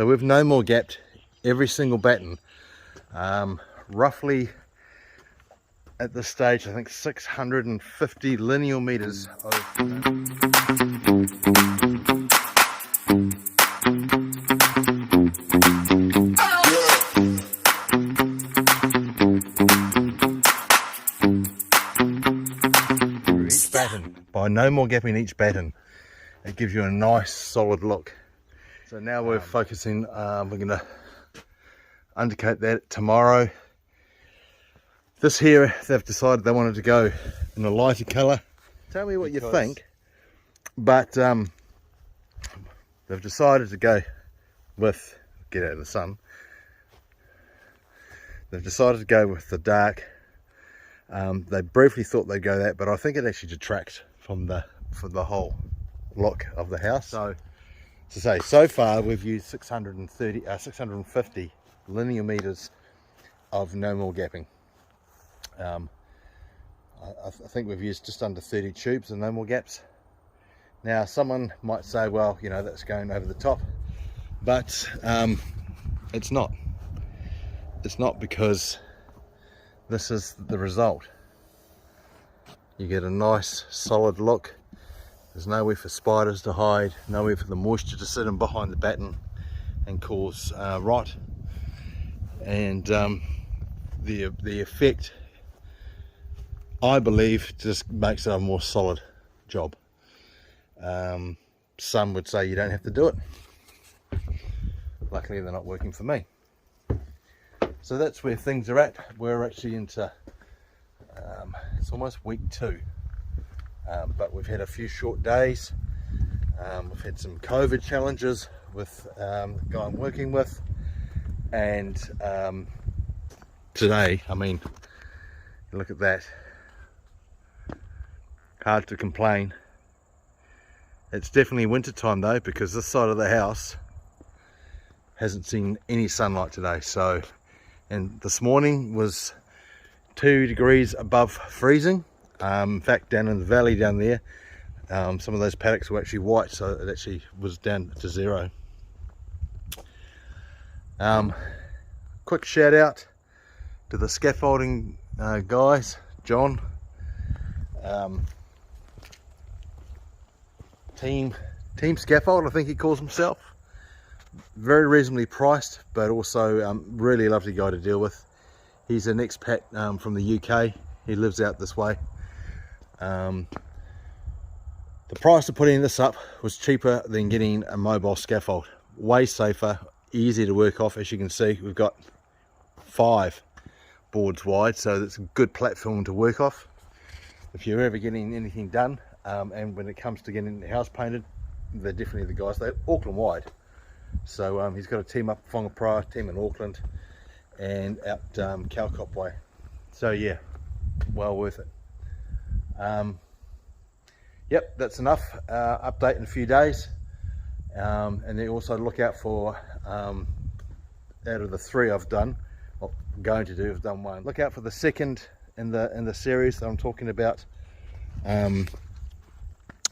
So we've no more gapped every single batten. Roughly at this stage, I think 650 linear meters of each batten. By no more gapping each batten, it gives you a nice solid look. So now we're focusing, we're going to undercoat that tomorrow. This here, they've decided they wanted to go in a lighter colour. Tell me what you think, but they've decided to go with, get out of the sun, they've decided to go with the dark. They briefly thought they'd go that, but I think it actually detracts from the look of the house. So to say, so far we've used 650 linear meters of no more gapping. I think we've used just under 30 tubes and no more gaps. Now someone might say, well, you know, that's going over the top, but it's not. It's not, because this is the result. You get a nice solid look. There's nowhere for spiders to hide, nowhere for the moisture to sit in behind the batten and cause rot. And the effect, I believe, just makes it a more solid job. Some would say you don't have to do it. Luckily they're not working for me. So that's where things are at. We're actually into, it's almost week 2. But we've had a few short days. We've had some COVID challenges with the guy I'm working with. And today, I mean, look at that. Hard to complain. It's definitely winter time though, because this side of the house hasn't seen any sunlight today. So, and this morning was 2 degrees above freezing. In fact, down in the valley down there, some of those paddocks were actually white, so it actually was down to 0. Quick shout out to the scaffolding guys, John. Team Scaffold, I think he calls himself. Very reasonably priced, but also really lovely guy to deal with. He's an expat from the UK. He lives out this way. The price of putting this up was cheaper than getting a mobile scaffold. Way safer, easy to work off. As you can see, we've got 5 boards wide, so that's a good platform to work off if you're ever getting anything done. And when it comes to getting the house painted, they're definitely the guys. They're Auckland wide, so he's got a team up Whangapara, team in Auckland, and out Calcop way. So yeah, well worth it. Yep, that's enough. Update in a few days, and then also look out for, out of the 3 I've done, well, I'm going to do, I've done 1. Look out for the second in the series that I'm talking about,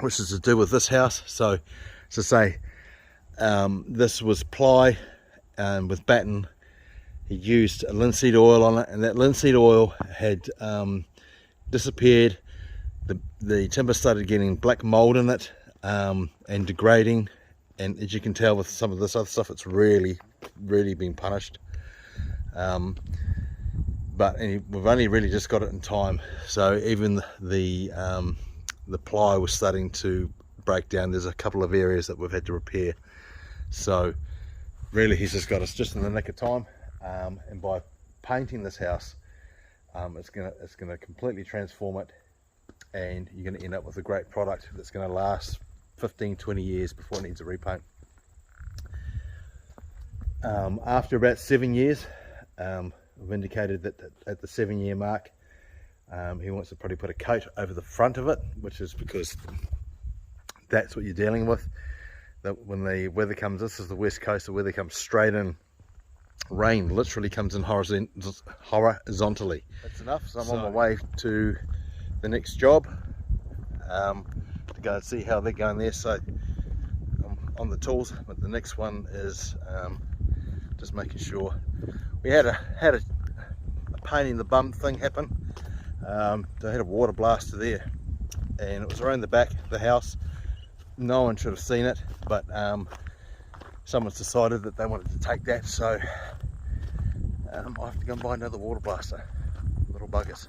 which is to do with this house. So to say, this was ply with batten. He used a linseed oil on it, and that linseed oil had disappeared. The timber started getting black mold in it, and degrading, and as you can tell with some of this other stuff, it's really been punished. But we've only really just got it in time, so even the ply was starting to break down. There's a couple of areas that we've had to repair, so really he's just got us just in the nick of time. And by painting this house, it's gonna completely transform it, and you're going to end up with a great product that's going to last 15-20 years before it needs a repaint. After about 7 years, we've indicated that at the 7-year mark, he wants to probably put a coat over the front of it, which is because that's what you're dealing with. That when the weather comes, this is the west coast, the weather comes straight in. Rain literally comes in horizontally. That's enough. So I'm on my way to the next job to go and see how they're going there. So on the tools, but the next one is just making sure. We had a pain in the bum thing happen. They had a water blaster there, and it was around the back of the house. No one should have seen it, but someone's decided that they wanted to take that, so I have to go and buy another water blaster. Little buggers.